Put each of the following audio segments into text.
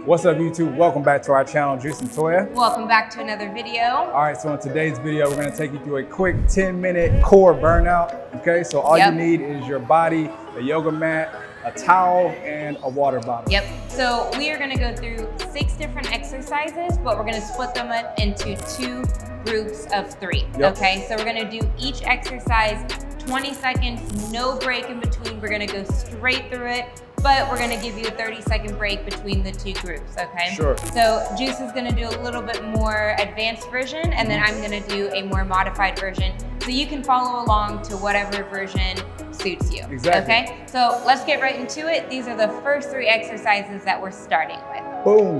What's up, YouTube? Welcome back to our channel, Juice and Toya. Welcome back to another video. All right, so in today's video, we're gonna take you through a quick 10-minute core burnout, okay? So all you need is your body, a yoga mat, a towel, and a water bottle. Yep, so we are gonna go through 6 different exercises, but we're gonna split them into 2 groups of 3, okay? So we're gonna do each exercise 20 seconds, no break in between. We're gonna go straight through it, but we're gonna give you a 30-second break between the 2 groups, okay? Sure. So Juice is gonna do a little bit more advanced version, and then I'm gonna do a more modified version, so you can follow along to whatever version suits you, okay? So let's get right into it. These are the first 3 exercises that we're starting with. Boom.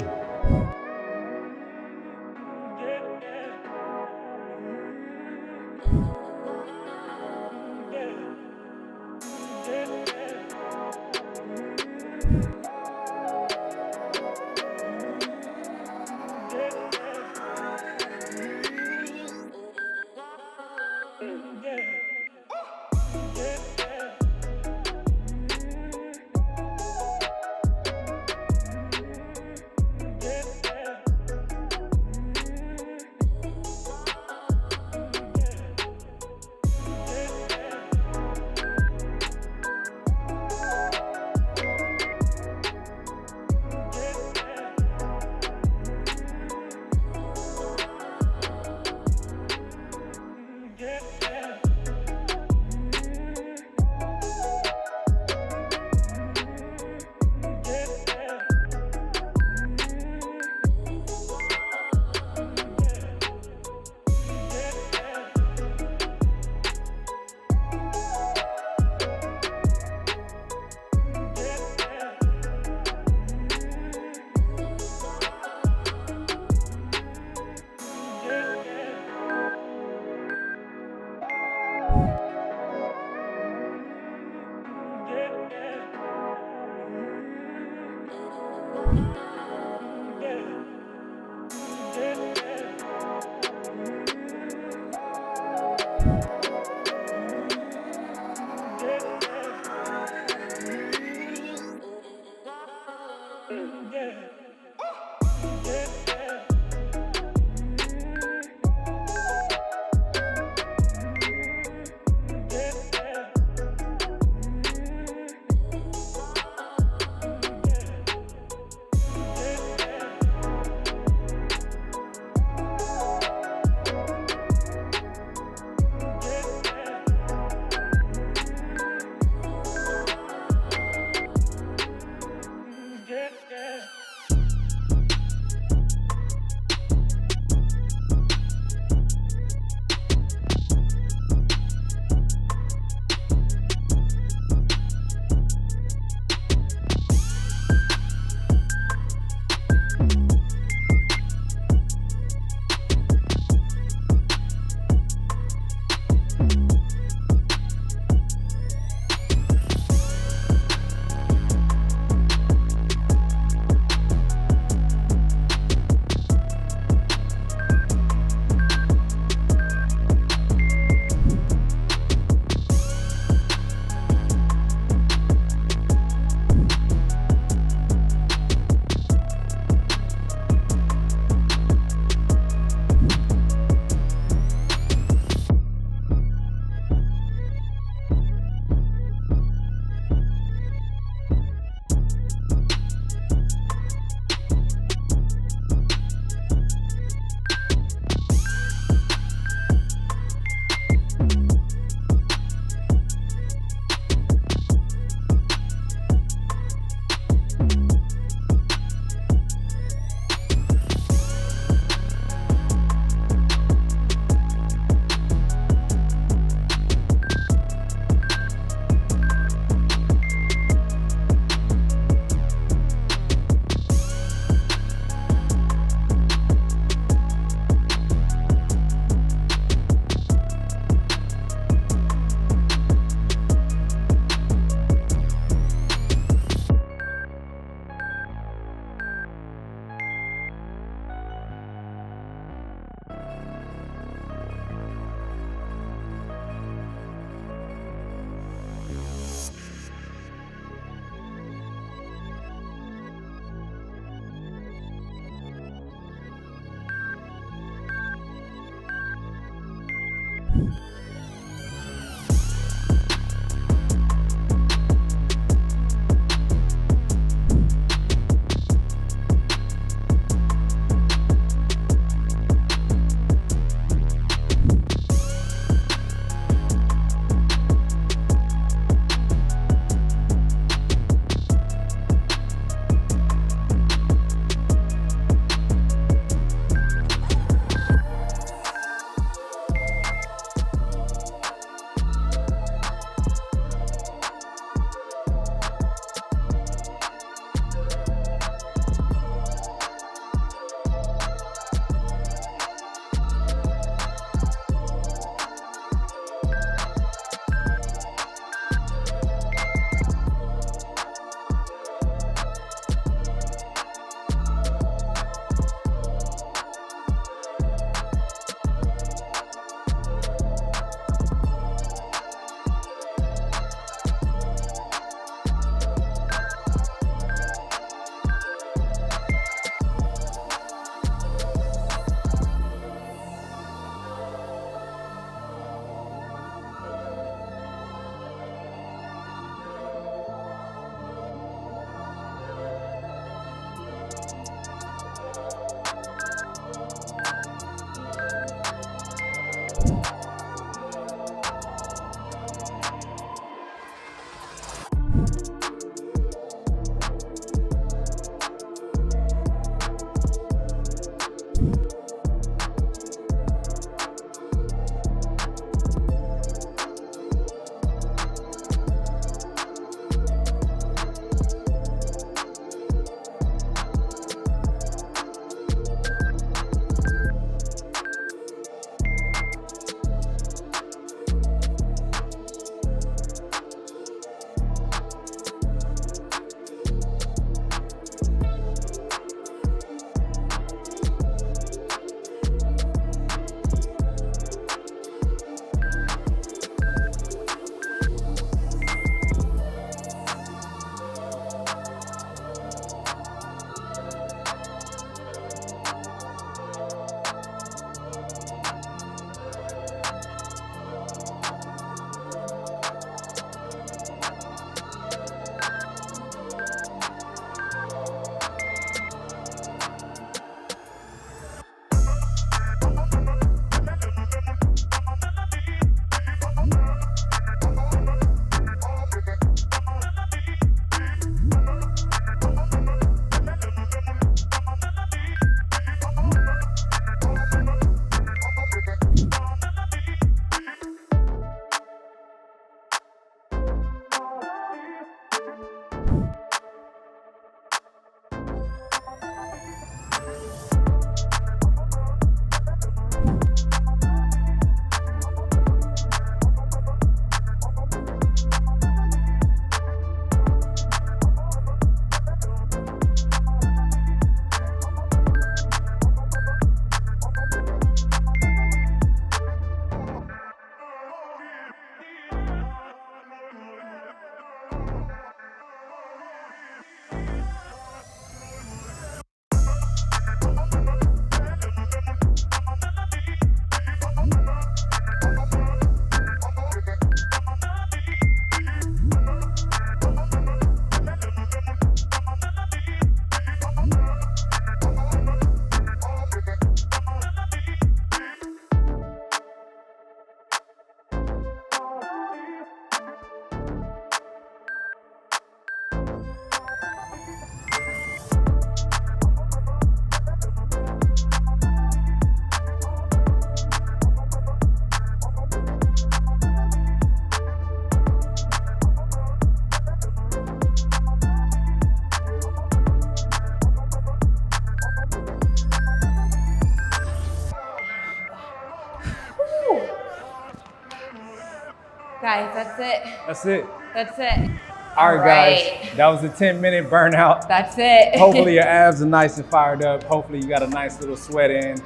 Guys, that's it. That's it. That's it. All right, guys. That was a 10-minute burnout. That's it. Hopefully your abs are nice and fired up. Hopefully you got a nice little sweat in.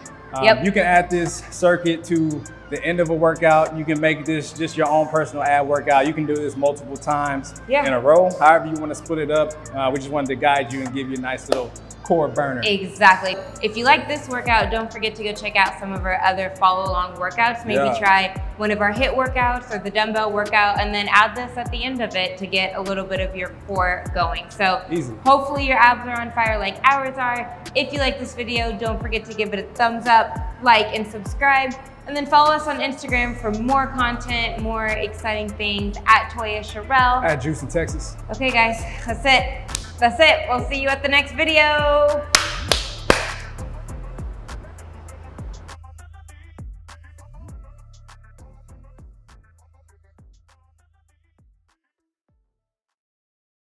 You can add this circuit to the end of a workout. You can make this just your own personal ab workout. You can do this multiple times in a row, however you want to split it up. We just wanted to guide you and give you a nice little core burner. Exactly. If you like this workout, don't forget to go check out some of our other follow along workouts. Maybe try one of our HIIT workouts or the dumbbell workout, and then add this at the end of it to get a little bit of your core going. So hopefully your abs are on fire like ours are. If you like this video, don't forget to give it a thumbs up, like, and subscribe. And then follow us on Instagram for more content, more exciting things at Toya Sherelle. At Juicy Texas. Okay guys, that's it. That's it. We'll see you at the next video.